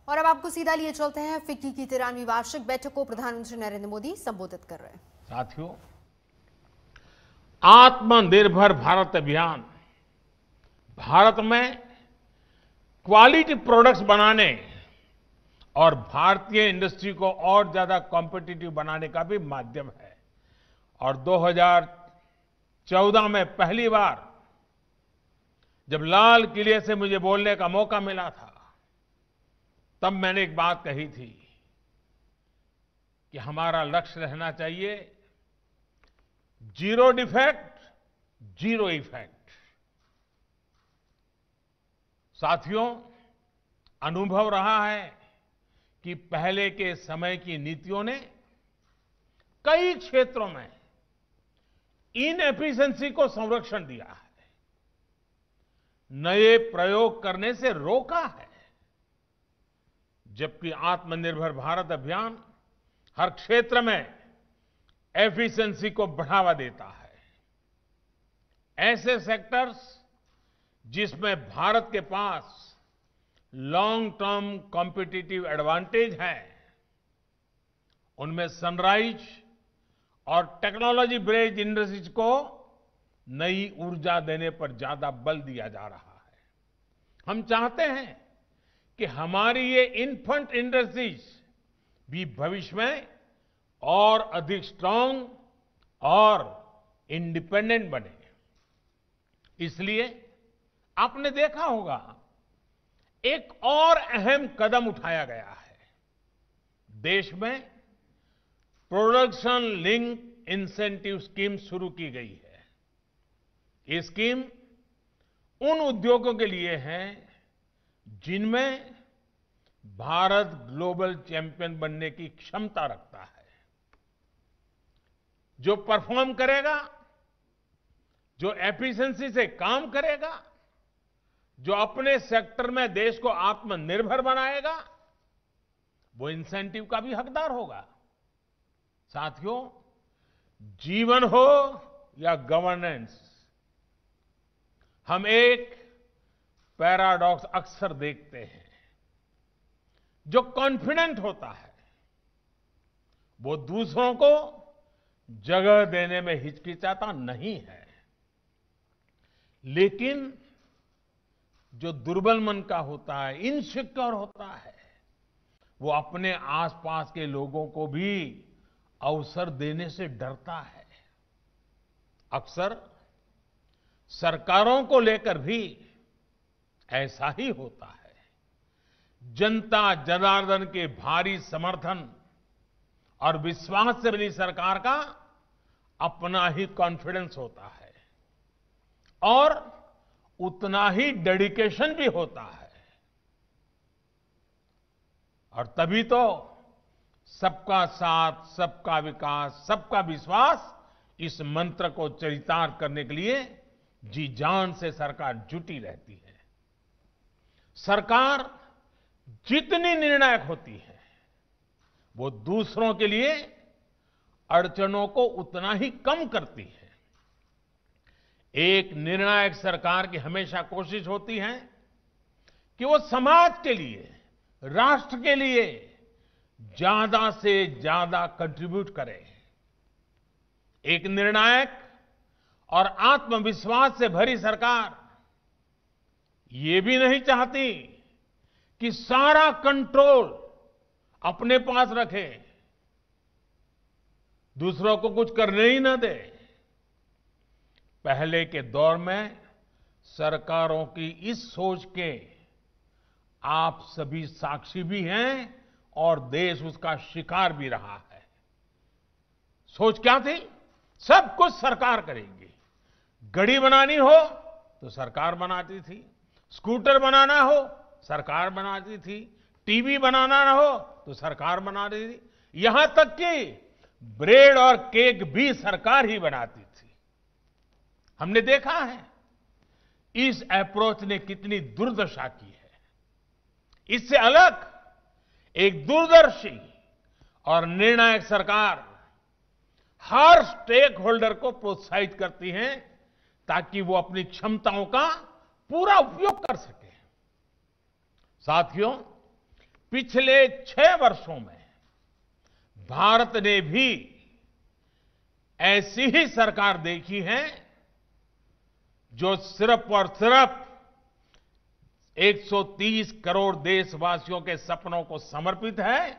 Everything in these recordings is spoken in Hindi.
और अब आपको सीधा लिए चलते हैं फिक्की की 93वीं वार्षिक बैठक को प्रधानमंत्री नरेंद्र मोदी संबोधित कर रहे हैं। साथियों, आत्मनिर्भर भारत अभियान भारत में क्वालिटी प्रोडक्ट्स बनाने और भारतीय इंडस्ट्री को और ज्यादा कॉम्पिटिटिव बनाने का भी माध्यम है। और 2014 में पहली बार जब लाल किले से मुझे बोलने का मौका मिला था, तब मैंने एक बात कही थी कि हमारा लक्ष्य रहना चाहिए जीरो डिफेक्ट, जीरो इफेक्ट। साथियों, अनुभव रहा है कि पहले के समय की नीतियों ने कई क्षेत्रों में इनएफिशिएंसी को संरक्षण दिया है, नए प्रयोग करने से रोका है, जबकि आत्मनिर्भर भारत अभियान हर क्षेत्र में एफिशिएंसी को बढ़ावा देता है। ऐसे सेक्टर्स जिसमें भारत के पास लॉन्ग टर्म कॉम्पिटिटिव एडवांटेज है, उनमें सनराइज और टेक्नोलॉजी बेस्ड इंडस्ट्रीज को नई ऊर्जा देने पर ज्यादा बल दिया जा रहा है। हम चाहते हैं कि हमारी ये इन्फेंट इंडस्ट्रीज भी भविष्य में और अधिक स्ट्रांग और इंडिपेंडेंट बने। इसलिए आपने देखा होगा, एक और अहम कदम उठाया गया है। देश में प्रोडक्शन लिंक इंसेंटिव स्कीम शुरू की गई है। ये स्कीम उन उद्योगों के लिए है जिनमें भारत ग्लोबल चैंपियन बनने की क्षमता रखता है। जो परफॉर्म करेगा, जो एफिशिएंसी से काम करेगा, जो अपने सेक्टर में देश को आत्मनिर्भर बनाएगा, वो इंसेंटिव का भी हकदार होगा। साथियों, जीवन हो या गवर्नेंस, हम एक पैराडॉक्स अक्सर देखते हैं। जो कॉन्फिडेंट होता है वो दूसरों को जगह देने में हिचकिचाता नहीं है, लेकिन जो दुर्बल मन का होता है, इनसिक्योर होता है, वो अपने आसपास के लोगों को भी अवसर देने से डरता है। अक्सर सरकारों को लेकर भी ऐसा ही होता है। जनता जनार्दन के भारी समर्थन और विश्वास से बनी सरकार का अपना ही कॉन्फिडेंस होता है और उतना ही डेडिकेशन भी होता है। और तभी तो सबका साथ, सबका विकास, सबका विश्वास, इस मंत्र को चरितार्थ करने के लिए जी जान से सरकार जुटी रहती है। सरकार जितनी निर्णायक होती है, वो दूसरों के लिए अड़चनों को उतना ही कम करती है। एक निर्णायक सरकार की हमेशा कोशिश होती है कि वो समाज के लिए, राष्ट्र के लिए ज्यादा से ज्यादा कंट्रीब्यूट करे। एक निर्णायक और आत्मविश्वास से भरी सरकार ये भी नहीं चाहती कि सारा कंट्रोल अपने पास रखे, दूसरों को कुछ करने ही ना दे। पहले के दौर में सरकारों की इस सोच के आप सभी साक्षी भी हैं और देश उसका शिकार भी रहा है। सोच क्या थी? सब कुछ सरकार करेगी। घड़ी बनानी हो तो सरकार बनाती थी, स्कूटर बनाना हो सरकार बनाती थी, टीवी बनाना ना हो तो सरकार बनाती थी, यहां तक कि ब्रेड और केक भी सरकार ही बनाती थी। हमने देखा है इस अप्रोच ने कितनी दुर्दशा की है। इससे अलग एक दूरदर्शी और निर्णायक सरकार हर स्टेक होल्डर को प्रोत्साहित करती है ताकि वो अपनी क्षमताओं का पूरा उपयोग कर सके। साथियों, पिछले 6 वर्षों में भारत ने भी ऐसी ही सरकार देखी है जो सिर्फ और सिर्फ 130 करोड़ देशवासियों के सपनों को समर्पित है,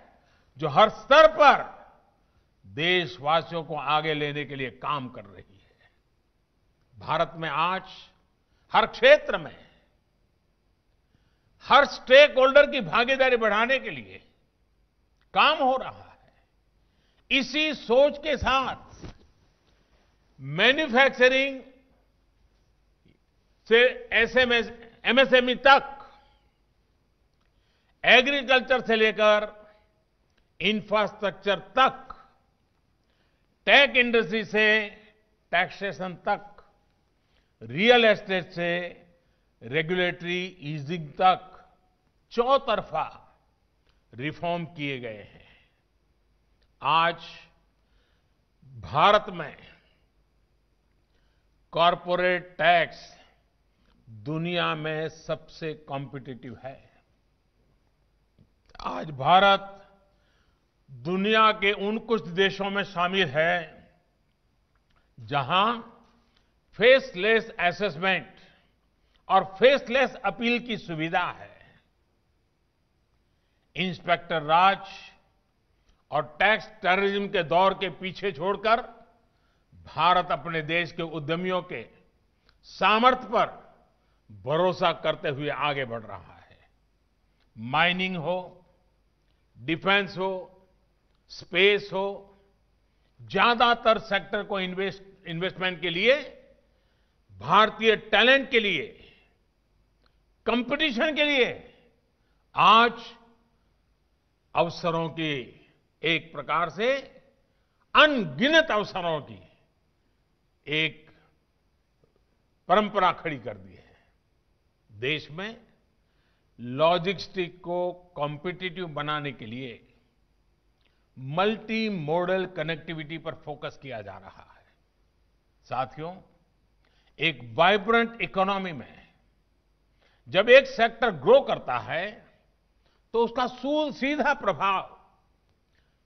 जो हर स्तर पर देशवासियों को आगे लेने के लिए काम कर रही है। भारत में आज हर क्षेत्र में हर स्टेक होल्डर की भागीदारी बढ़ाने के लिए काम हो रहा है। इसी सोच के साथ मैन्युफैक्चरिंग से एमएसएमई तक, एग्रीकल्चर से लेकर इंफ्रास्ट्रक्चर तक, टेक इंडस्ट्री से टैक्सेशन तक, रियल एस्टेट से रेगुलेटरी ईजिंग तक चौतरफा रिफॉर्म किए गए हैं। आज भारत में कॉरपोरेट टैक्स दुनिया में सबसे कॉम्पिटिटिव है। आज भारत दुनिया के उन कुछ देशों में शामिल है जहां फेसलेस असेसमेंट और फेसलेस अपील की सुविधा है। इंस्पेक्टर राज और टैक्स टेररिज्म के दौर के पीछे छोड़कर भारत अपने देश के उद्यमियों के सामर्थ्य पर भरोसा करते हुए आगे बढ़ रहा है। माइनिंग हो, डिफेंस हो, स्पेस हो, ज्यादातर सेक्टर को इन्वेस्टमेंट के लिए, भारतीय टैलेंट के लिए, कंपटीशन के लिए आज अवसरों की, एक प्रकार से अनगिनत अवसरों की एक परंपरा खड़ी कर दी है। देश में लॉजिस्टिक को कॉम्पिटिटिव बनाने के लिए मल्टी मॉडल कनेक्टिविटी पर फोकस किया जा रहा है। साथियों, एक वाइब्रेंट इकोनॉमी में जब एक सेक्टर ग्रो करता है तो उसका सीधा प्रभाव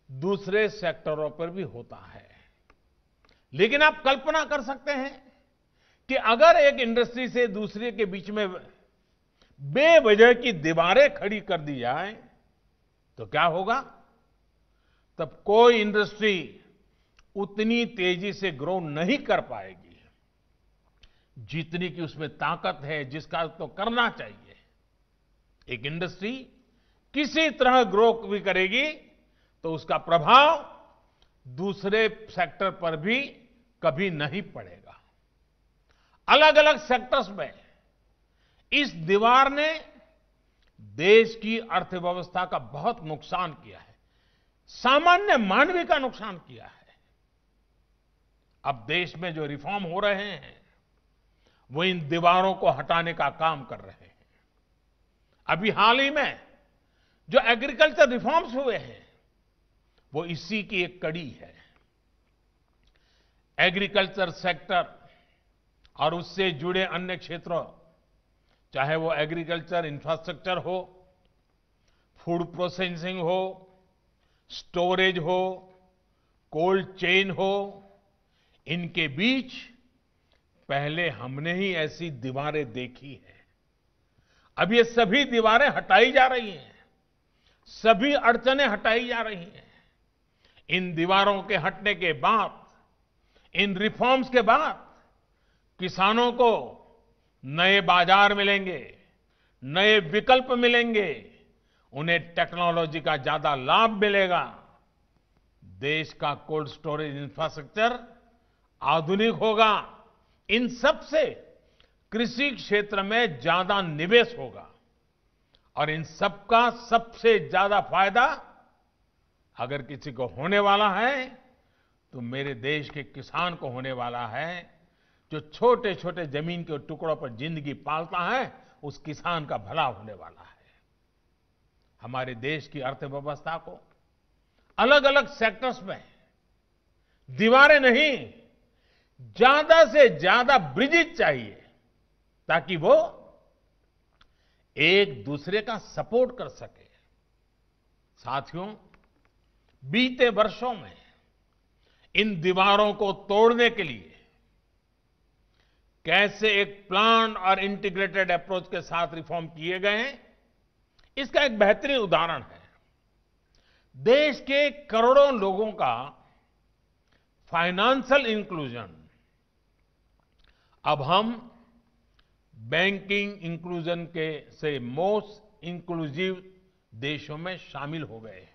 दूसरे सेक्टरों पर भी होता है। लेकिन आप कल्पना कर सकते हैं कि अगर एक इंडस्ट्री से दूसरे के बीच में बेवजह की दीवारें खड़ी कर दी जाए तो क्या होगा? तब कोई इंडस्ट्री उतनी तेजी से ग्रो नहीं कर पाएगी जितनी की उसमें ताकत है, जिसका तो करना चाहिए। एक इंडस्ट्री किसी तरह ग्रो भी करेगी तो उसका प्रभाव दूसरे सेक्टर पर भी कभी नहीं पड़ेगा। अलग अलग सेक्टर्स में इस दीवार ने देश की अर्थव्यवस्था का बहुत नुकसान किया है, सामान्य मानवीय का नुकसान किया है। अब देश में जो रिफॉर्म हो रहे हैं वो इन दीवारों को हटाने का काम कर रहे हैं। अभी हाल ही में जो एग्रीकल्चर रिफॉर्म्स हुए हैं वो इसी की एक कड़ी है। एग्रीकल्चर सेक्टर और उससे जुड़े अन्य क्षेत्रों, चाहे वो एग्रीकल्चर इंफ्रास्ट्रक्चर हो, फूड प्रोसेसिंग हो, स्टोरेज हो, कोल्ड चेन हो, इनके बीच पहले हमने ही ऐसी दीवारें देखी हैं। अब ये सभी दीवारें हटाई जा रही हैं, सभी अड़चनें हटाई जा रही हैं। इन दीवारों के हटने के बाद, इन रिफॉर्म्स के बाद किसानों को नए बाजार मिलेंगे, नए विकल्प मिलेंगे, उन्हें टेक्नोलॉजी का ज्यादा लाभ मिलेगा। देश का कोल्ड स्टोरेज इंफ्रास्ट्रक्चर आधुनिक होगा। इन सब से कृषि क्षेत्र में ज्यादा निवेश होगा और इन सबका सबसे ज्यादा फायदा अगर किसी को होने वाला है तो मेरे देश के किसान को होने वाला है, जो छोटे छोटे जमीन के टुकड़ों पर जिंदगी पालता है, उस किसान का भला होने वाला है। हमारे देश की अर्थव्यवस्था को अलग अलग सेक्टर्स में दीवारें नहीं, ज्यादा से ज्यादा ब्रिजेज चाहिए ताकि वो एक दूसरे का सपोर्ट कर सके। साथियों, बीते वर्षों में इन दीवारों को तोड़ने के लिए कैसे एक प्लान और इंटीग्रेटेड अप्रोच के साथ रिफॉर्म किए गए हैं, इसका एक बेहतरीन उदाहरण है। देश के करोड़ों लोगों का फाइनेंशियल इंक्लूजन अब हम बैंकिंग इंक्लूजन के से मोस्ट इंक्लूसिव देशों में शामिल हो गए हैं।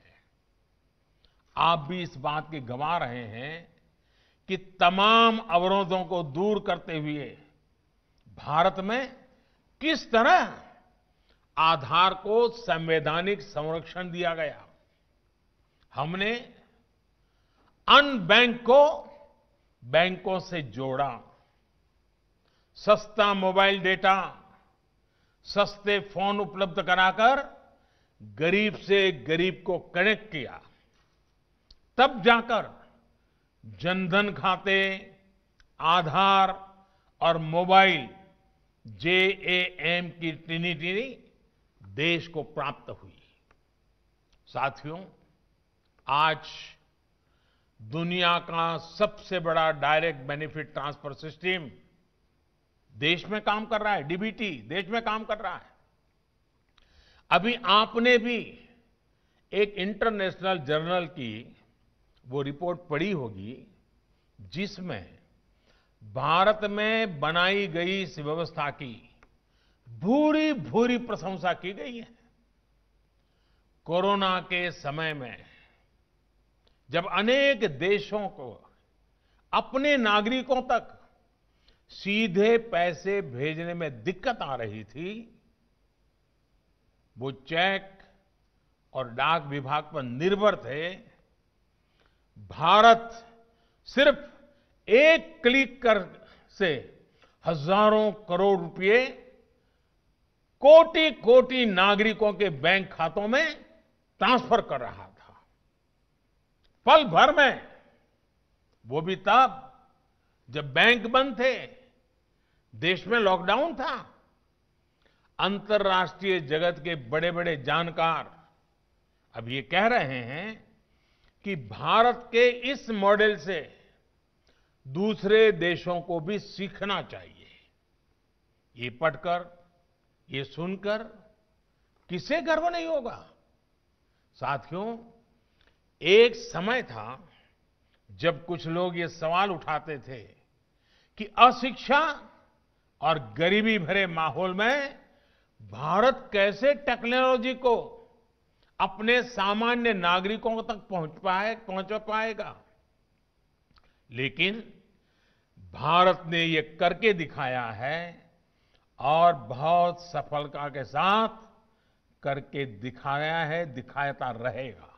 आप भी इस बात की गवाह रहे हैं कि तमाम अवरोधों को दूर करते हुए भारत में किस तरह आधार को संवैधानिक संरक्षण दिया गया। हमने अनबैंक को बैंकों से जोड़ा, सस्ता मोबाइल डेटा, सस्ते फोन उपलब्ध कराकर गरीब से गरीब को कनेक्ट किया। तब जाकर जनधन खाते, आधार और मोबाइल JAM की ट्रिनिटी देश को प्राप्त हुई। साथियों, आज दुनिया का सबसे बड़ा डायरेक्ट बेनिफिट ट्रांसफर सिस्टम देश में काम कर रहा है। DBT देश में काम कर रहा है। अभी आपने भी एक इंटरनेशनल जर्नल की वो रिपोर्ट पढ़ी होगी जिसमें भारत में बनाई गई इस व्यवस्था की भूरी भूरी प्रशंसा की गई है। कोरोना के समय में जब अनेक देशों को अपने नागरिकों तक सीधे पैसे भेजने में दिक्कत आ रही थी, वो चेक और डाक विभाग पर निर्भर थे। भारत सिर्फ एक क्लिक कर से हजारों करोड़ रुपए कोटि कोटि नागरिकों के बैंक खातों में ट्रांसफर कर रहा था, पल भर में। वो भी तब जब बैंक बंद थे, देश में लॉकडाउन था। अंतर्राष्ट्रीय जगत के बड़े बड़े जानकार अब ये कह रहे हैं कि भारत के इस मॉडल से दूसरे देशों को भी सीखना चाहिए। ये पढ़कर, ये सुनकर किसे गर्व नहीं होगा। साथियों, एक समय था जब कुछ लोग ये सवाल उठाते थे कि अशिक्षा और गरीबी भरे माहौल में भारत कैसे टेक्नोलॉजी को अपने सामान्य नागरिकों तक पहुंच पाएगा। लेकिन भारत ने ये करके दिखाया है और बहुत सफलता के साथ करके दिखाया है, दिखाता रहेगा।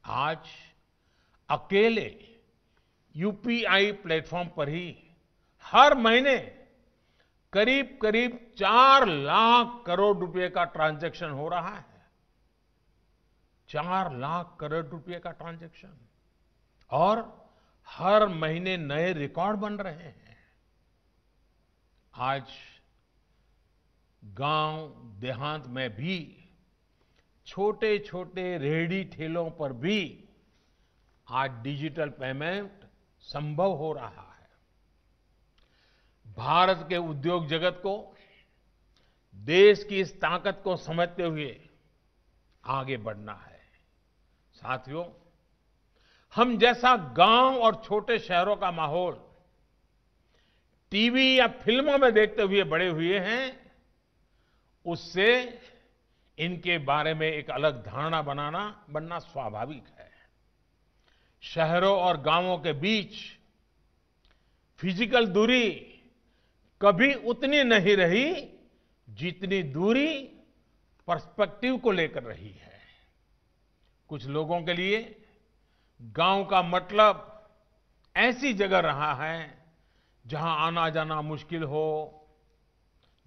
आज अकेले UPI प्लेटफॉर्म पर ही हर महीने करीब करीब 4 लाख करोड़ रुपए का ट्रांजैक्शन हो रहा है। 4 लाख करोड़ रुपए का ट्रांजैक्शन, और हर महीने नए रिकॉर्ड बन रहे हैं। आज गांव देहात में भी छोटे छोटे रेहड़ी ठेलों पर भी आज डिजिटल पेमेंट संभव हो रहा है। भारत के उद्योग जगत को देश की इस ताकत को समझते हुए आगे बढ़ना है। साथियों, हम जैसा गांव और छोटे शहरों का माहौल टीवी या फिल्मों में देखते हुए बड़े हुए हैं, उससे इनके बारे में एक अलग धारणा बनना स्वाभाविक है। शहरों और गांवों के बीच फिजिकल दूरी कभी उतनी नहीं रही जितनी दूरी पर्सपेक्टिव को लेकर रही है। कुछ लोगों के लिए गांव का मतलब ऐसी जगह रहा है जहां आना जाना मुश्किल हो,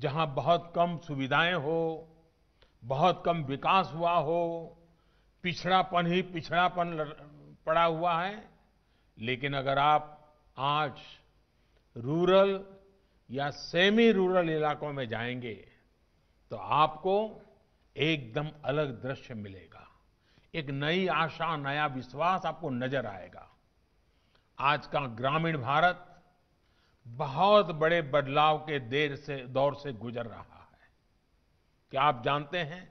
जहां बहुत कम सुविधाएं हो, बहुत कम विकास हुआ हो, पिछड़ापन ही पिछड़ापन पड़ा हुआ है। लेकिन अगर आप आज रूरल या सेमी रूरल इलाकों में जाएंगे तो आपको एकदम अलग दृश्य मिलेगा। एक नई आशा, नया विश्वास आपको नजर आएगा। आज का ग्रामीण भारत बहुत बड़े बदलाव के दौर से गुजर रहा है। क्या आप जानते हैं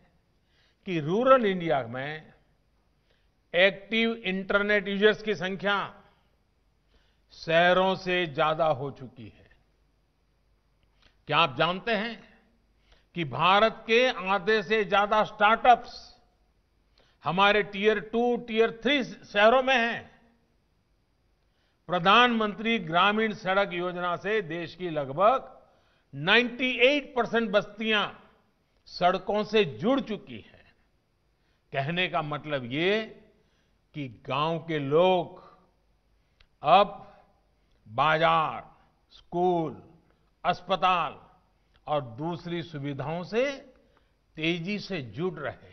कि रूरल इंडिया में एक्टिव इंटरनेट यूजर्स की संख्या शहरों से ज्यादा हो चुकी है? क्या आप जानते हैं कि भारत के आधे से ज्यादा स्टार्टअप्स हमारे टियर 2, टियर 3 शहरों में हैं? प्रधानमंत्री ग्रामीण सड़क योजना से देश की लगभग 98% बस्तियां सड़कों से जुड़ चुकी हैं। कहने का मतलब ये कि गांव के लोग अब बाजार, स्कूल, अस्पताल और दूसरी सुविधाओं से तेजी से जुड़ रहे हैं।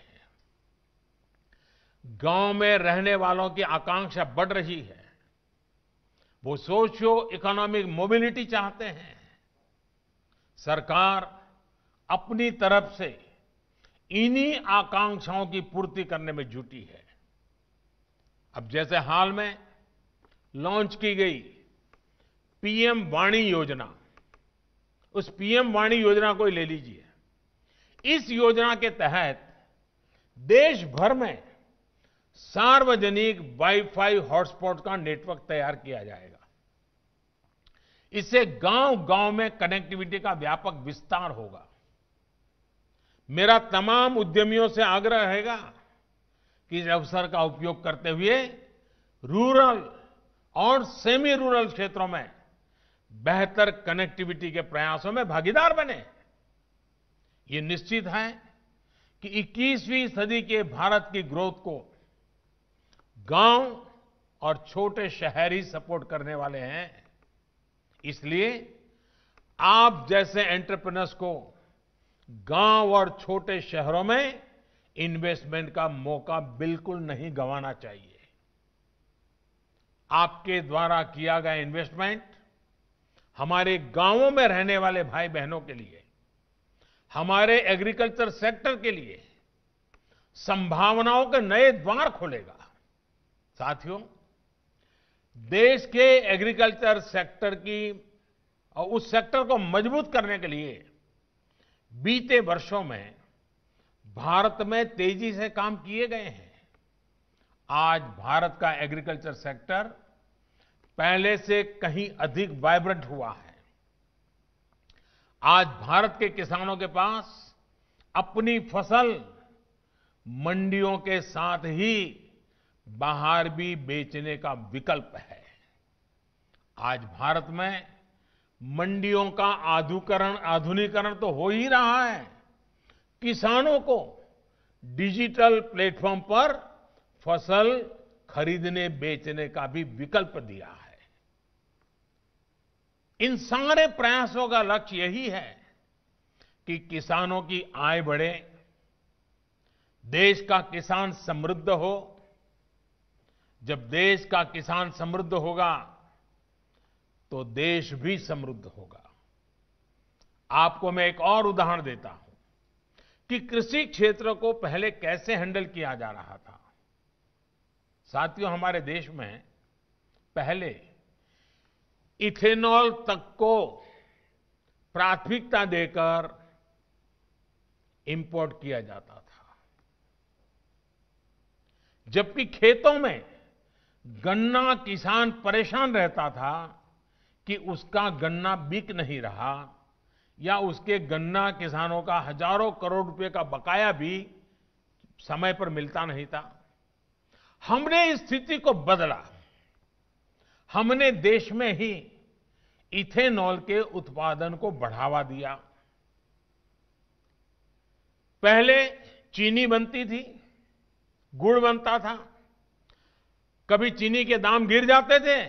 गांव में रहने वालों की आकांक्षा बढ़ रही है। वो सोशियो इकोनॉमिक मोबिलिटी चाहते हैं। सरकार अपनी तरफ से इन्हीं आकांक्षाओं की पूर्ति करने में जुटी है। अब जैसे हाल में लॉन्च की गई पीएम वाणी योजना, उस पीएम वाणी योजना को ले लीजिए। इस योजना के तहत देश भर में सार्वजनिक वाईफाई हॉटस्पॉट का नेटवर्क तैयार किया जाएगा। इससे गांव-गांव में कनेक्टिविटी का व्यापक विस्तार होगा। मेरा तमाम उद्यमियों से आग्रह रहेगा कि इस अवसर का उपयोग करते हुए रूरल और सेमी रूरल क्षेत्रों में बेहतर कनेक्टिविटी के प्रयासों में भागीदार बने। ये निश्चित है कि 21वीं सदी के भारत की ग्रोथ को गांव और छोटे शहर ही सपोर्ट करने वाले हैं। इसलिए आप जैसे एंटरप्रेन्योर्स को गांव और छोटे शहरों में इन्वेस्टमेंट का मौका बिल्कुल नहीं गंवाना चाहिए। आपके द्वारा किया गया इन्वेस्टमेंट हमारे गांवों में रहने वाले भाई बहनों के लिए, हमारे एग्रीकल्चर सेक्टर के लिए संभावनाओं के नए द्वार खोलेगा। साथियों, देश के एग्रीकल्चर सेक्टर की और उस सेक्टर को मजबूत करने के लिए बीते वर्षों में भारत में तेजी से काम किए गए हैं। आज भारत का एग्रीकल्चर सेक्टर पहले से कहीं अधिक वाइब्रेंट हुआ है। आज भारत के किसानों के पास अपनी फसल मंडियों के साथ ही बाहर भी बेचने का विकल्प है। आज भारत में मंडियों का आधुनिकीकरण तो हो ही रहा है। किसानों को डिजिटल प्लेटफॉर्म पर फसल खरीदने बेचने का भी विकल्प दिया है। इन सारे प्रयासों का लक्ष्य यही है कि किसानों की आय बढ़े, देश का किसान समृद्ध हो। जब देश का किसान समृद्ध होगा तो देश भी समृद्ध होगा। आपको मैं एक और उदाहरण देता हूं कि कृषि क्षेत्र को पहले कैसे हैंडल किया जा रहा था। साथियों, हमारे देश में पहले इथेनॉल तक को प्राथमिकता देकर इंपोर्ट किया जाता था, जबकि खेतों में गन्ना किसान परेशान रहता था कि उसका गन्ना बिक नहीं रहा या उसके गन्ना किसानों का हजारों करोड़ रुपए का बकाया भी समय पर मिलता नहीं था। हमने इस स्थिति को बदला। हमने देश में ही इथेनॉल के उत्पादन को बढ़ावा दिया। पहले चीनी बनती थी, गुड़ बनता था। कभी चीनी के दाम गिर जाते थे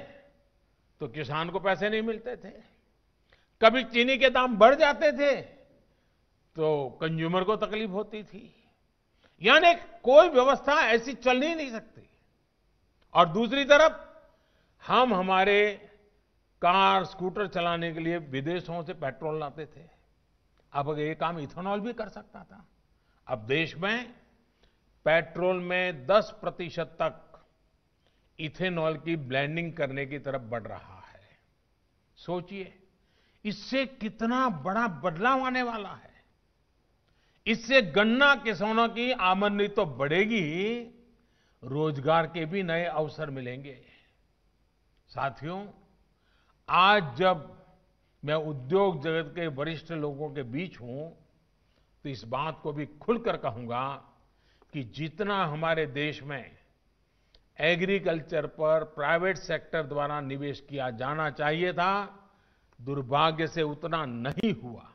तो किसान को पैसे नहीं मिलते थे, कभी चीनी के दाम बढ़ जाते थे तो कंज्यूमर को तकलीफ होती थी। यानी कोई व्यवस्था ऐसी चल ही नहीं सकती। और दूसरी तरफ हम हमारे कार स्कूटर चलाने के लिए विदेशों से पेट्रोल लाते थे। अब ये काम इथेनॉल भी कर सकता था। अब देश में पेट्रोल में 10% तक इथेनॉल की ब्लेंडिंग करने की तरफ बढ़ रहा है। सोचिए, इससे कितना बड़ा बदलाव आने वाला है। इससे गन्ना किसानों की आमदनी तो बढ़ेगी, रोजगार के भी नए अवसर मिलेंगे। साथियों, आज जब मैं उद्योग जगत के वरिष्ठ लोगों के बीच हूं, तो इस बात को भी खुलकर कहूंगा कि जितना हमारे देश में एग्रीकल्चर पर प्राइवेट सेक्टर द्वारा निवेश किया जाना चाहिए था, दुर्भाग्य से उतना नहीं हुआ।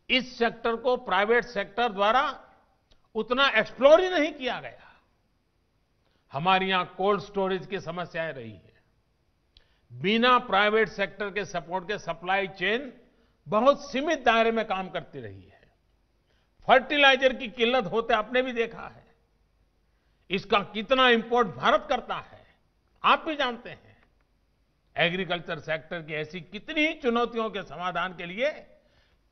इस सेक्टर को प्राइवेट सेक्टर द्वारा उतना एक्सप्लोर ही नहीं किया गया। हमारे यहां कोल्ड स्टोरेज की समस्याएं रही है। बिना प्राइवेट सेक्टर के सपोर्ट के सप्लाई चेन बहुत सीमित दायरे में काम करती रही है। फर्टिलाइजर की किल्लत होते आपने भी देखा है। इसका कितना इंपोर्ट भारत करता है, आप भी जानते हैं। एग्रीकल्चर सेक्टर की ऐसी कितनी ही चुनौतियों के समाधान के लिए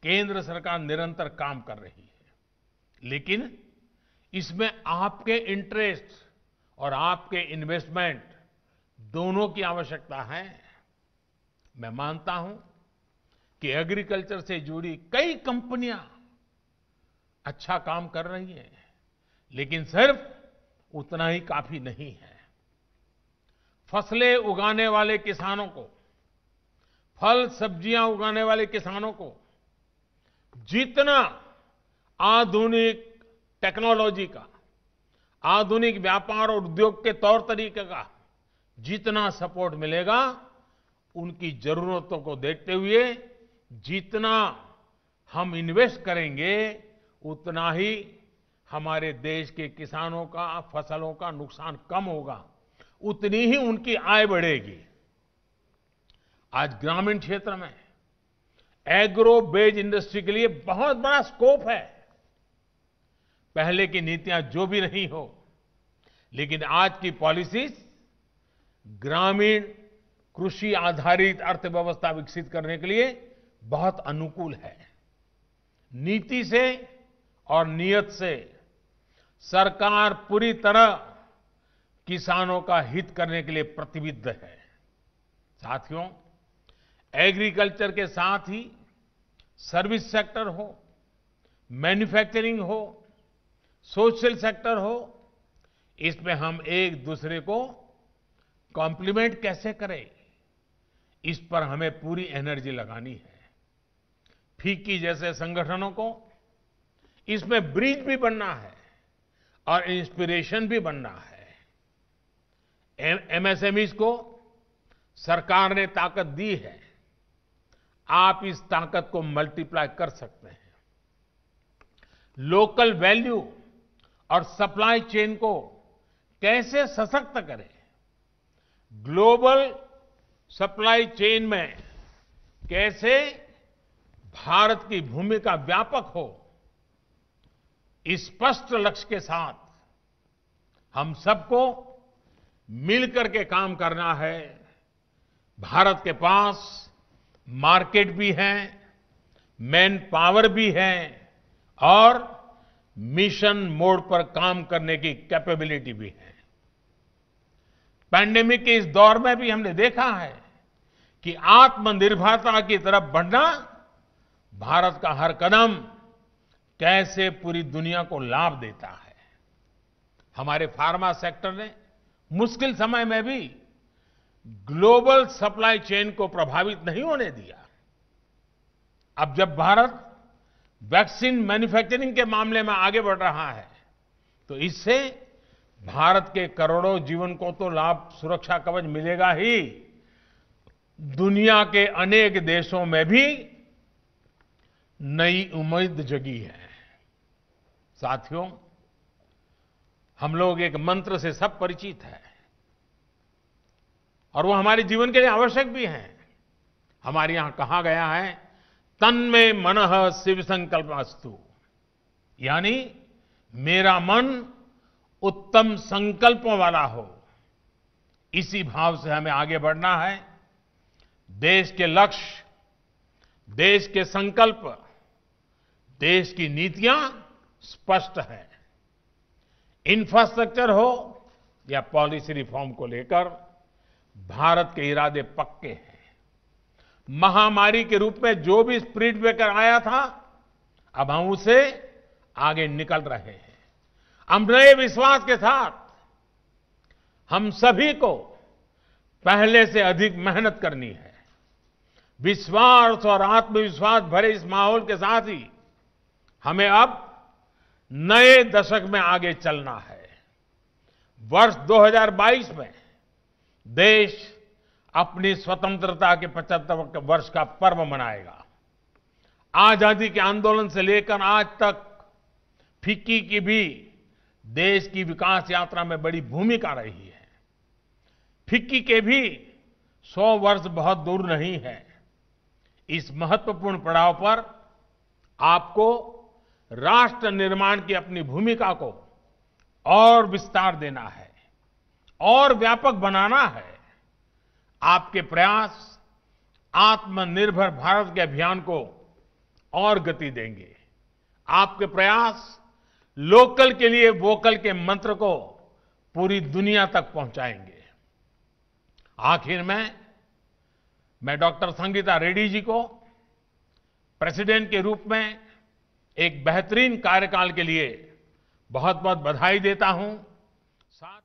केंद्र सरकार निरंतर काम कर रही है। लेकिन इसमें आपके इंटरेस्ट और आपके इन्वेस्टमेंट दोनों की आवश्यकता है। मैं मानता हूं कि एग्रीकल्चर से जुड़ी कई कंपनियां अच्छा काम कर रही हैं, लेकिन सिर्फ उतना ही काफी नहीं है। फसलें उगाने वाले किसानों को, फल सब्जियां उगाने वाले किसानों को जितना आधुनिक टेक्नोलॉजी का, आधुनिक व्यापार और उद्योग के तौर तरीके का जितना सपोर्ट मिलेगा, उनकी जरूरतों को देखते हुए जितना हम इन्वेस्ट करेंगे, उतना ही हमारे देश के किसानों का, फसलों का नुकसान कम होगा, उतनी ही उनकी आय बढ़ेगी। आज ग्रामीण क्षेत्र में एग्रो बेस्ड इंडस्ट्री के लिए बहुत बड़ा स्कोप है। पहले की नीतियां जो भी रही हो, लेकिन आज की पॉलिसीज ग्रामीण कृषि आधारित अर्थव्यवस्था विकसित करने के लिए बहुत अनुकूल है। नीति से और नियत से सरकार पूरी तरह किसानों का हित करने के लिए प्रतिबद्ध है। साथियों, एग्रीकल्चर के साथ ही सर्विस सेक्टर हो, मैन्युफैक्चरिंग हो, सोशल सेक्टर हो, इसमें हम एक दूसरे को कॉम्प्लीमेंट कैसे करें, इस पर हमें पूरी एनर्जी लगानी है। फीकी जैसे संगठनों को इसमें ब्रिज भी बनना है और इंस्पिरेशन भी बनना है। एमएसएमईज को सरकार ने ताकत दी है, आप इस ताकत को मल्टीप्लाई कर सकते हैं। लोकल वैल्यू और सप्लाई चेन को कैसे सशक्त करें, ग्लोबल सप्लाई चेन में कैसे भारत की भूमिका व्यापक हो, इस स्पष्ट लक्ष्य के साथ हम सबको मिलकर के काम करना है। भारत के पास मार्केट भी है, मैन पावर भी है और मिशन मोड पर काम करने की कैपेबिलिटी भी है। पैंडेमिक के इस दौर में भी हमने देखा है कि आत्मनिर्भरता की तरफ बढ़ना भारत का हर कदम कैसे पूरी दुनिया को लाभ देता है। हमारे फार्मा सेक्टर ने मुश्किल समय में भी ग्लोबल सप्लाई चेन को प्रभावित नहीं होने दिया। अब जब भारत वैक्सीन मैन्युफैक्चरिंग के मामले में आगे बढ़ रहा है, तो इससे भारत के करोड़ों जीवन को तो लाभ, सुरक्षा कवच मिलेगा ही, दुनिया के अनेक देशों में भी नई उम्मीद जगी है। साथियों, हम लोग एक मंत्र से सब परिचित है और वो हमारे जीवन के लिए आवश्यक भी है। हमारे यहां कहा गया है, तन्मे मनः शिव संकल्पस्तु, यानी मेरा मन उत्तम संकल्पों वाला हो। इसी भाव से हमें आगे बढ़ना है। देश के लक्ष्य, देश के संकल्प, देश की नीतियां स्पष्ट है। इंफ्रास्ट्रक्चर हो या पॉलिसी रिफॉर्म को लेकर भारत के इरादे पक्के हैं। महामारी के रूप में जो भी स्पिरिट लेकर आया था, अब हम उसे आगे निकल रहे हैं। हम नए विश्वास के साथ हम सभी को पहले से अधिक मेहनत करनी है। विश्वास और आत्मविश्वास भरे इस माहौल के साथ ही हमें अब नए दशक में आगे चलना है। वर्ष 2022 में देश अपनी स्वतंत्रता के 75 वर्ष का पर्व मनाएगा। आजादी के आंदोलन से लेकर आज तक फिक्की की भी देश की विकास यात्रा में बड़ी भूमिका रही है। फिक्की के भी 100 वर्ष बहुत दूर नहीं है। इस महत्वपूर्ण पड़ाव पर आपको राष्ट्र निर्माण की अपनी भूमिका को और विस्तार देना है और व्यापक बनाना है। आपके प्रयास आत्मनिर्भर भारत के अभियान को और गति देंगे। आपके प्रयास लोकल के लिए वोकल के मंत्र को पूरी दुनिया तक पहुंचाएंगे। आखिर में मैं डॉक्टर संगीता रेड्डी जी को प्रेसिडेंट के रूप में एक बेहतरीन कार्यकाल के लिए बहुत बहुत बधाई देता हूं। साथ